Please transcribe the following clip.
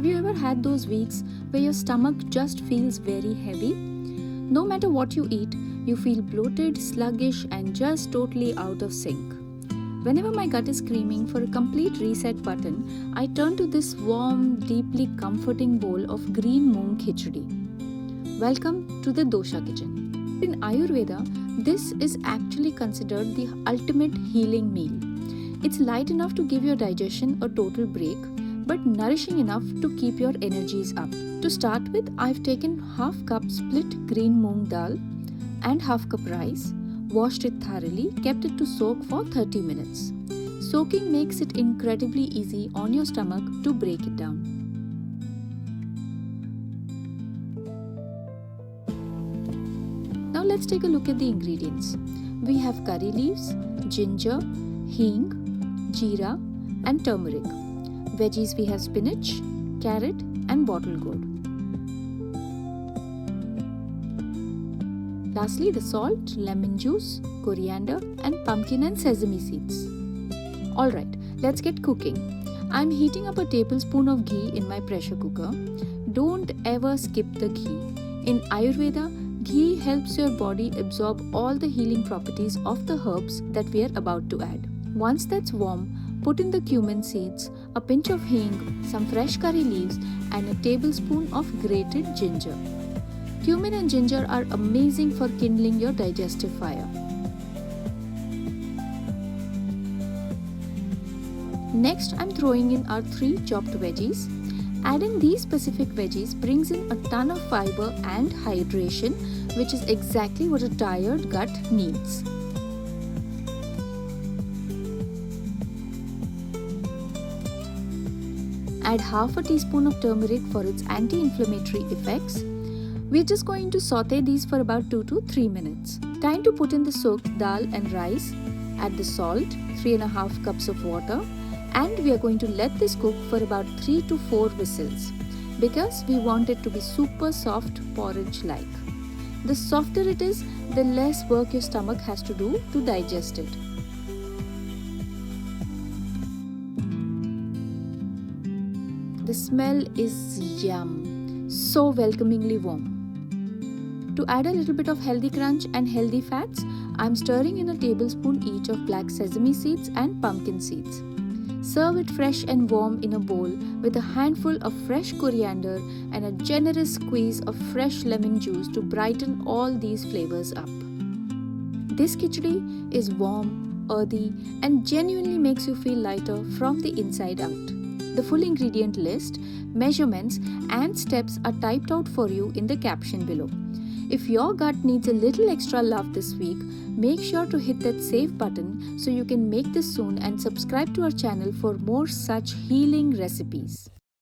Have you ever had those weeks where your stomach just feels very heavy? No matter what you eat, you feel bloated, sluggish, and just totally out of sync. Whenever my gut is screaming for a complete reset button, I turn to this warm, deeply comforting bowl of Green Moong Khichdi. Welcome to the Dosha kitchen. In Ayurveda, this is actually considered the ultimate healing meal. It's light enough to give your digestion a total break, but nourishing enough to keep your energies up. To start with, I've taken half cup split green moong dal and half cup rice, washed it thoroughly, kept it to soak for 30 minutes. Soaking makes it incredibly easy on your stomach to break it down. Now let's take a look at the ingredients. We have curry leaves, ginger, hing, jeera and turmeric. Veggies we have spinach, carrot and bottle gourd. Lastly, the salt, lemon juice, coriander and pumpkin and sesame seeds. Alright, let's get cooking. I'm heating up a tablespoon of ghee in my pressure cooker. Don't ever skip the ghee. In Ayurveda, ghee helps your body absorb all the healing properties of the herbs that we are about to add. Once that's warm, put in the cumin seeds, a pinch of hing, some fresh curry leaves and a tablespoon of grated ginger. Cumin and ginger are amazing for kindling your digestive fire. Next, I'm throwing in our 3 chopped veggies. Adding these specific veggies brings in a ton of fiber and hydration, which is exactly what a tired gut needs. Add half a teaspoon of turmeric for its anti-inflammatory effects. We're just going to sauté these for about 2 to 3 minutes. Time to put in the soaked dal and rice. Add the salt, 3.5 cups of water, and we are going to let this cook for about 3 to 4 whistles because we want it to be super soft porridge-like. The softer it is, the less work your stomach has to do to digest it. The smell is yum, so welcomingly warm. To add a little bit of healthy crunch and healthy fats, I'm stirring in a tablespoon each of black sesame seeds and pumpkin seeds. Serve it fresh and warm in a bowl with a handful of fresh coriander and a generous squeeze of fresh lemon juice to brighten all these flavors up. This khichdi is warm, earthy, and genuinely makes you feel lighter from the inside out. The full ingredient list, measurements, and steps are typed out for you in the caption below. If your gut needs a little extra love this week, make sure to hit that save button so you can make this soon and subscribe to our channel for more such healing recipes.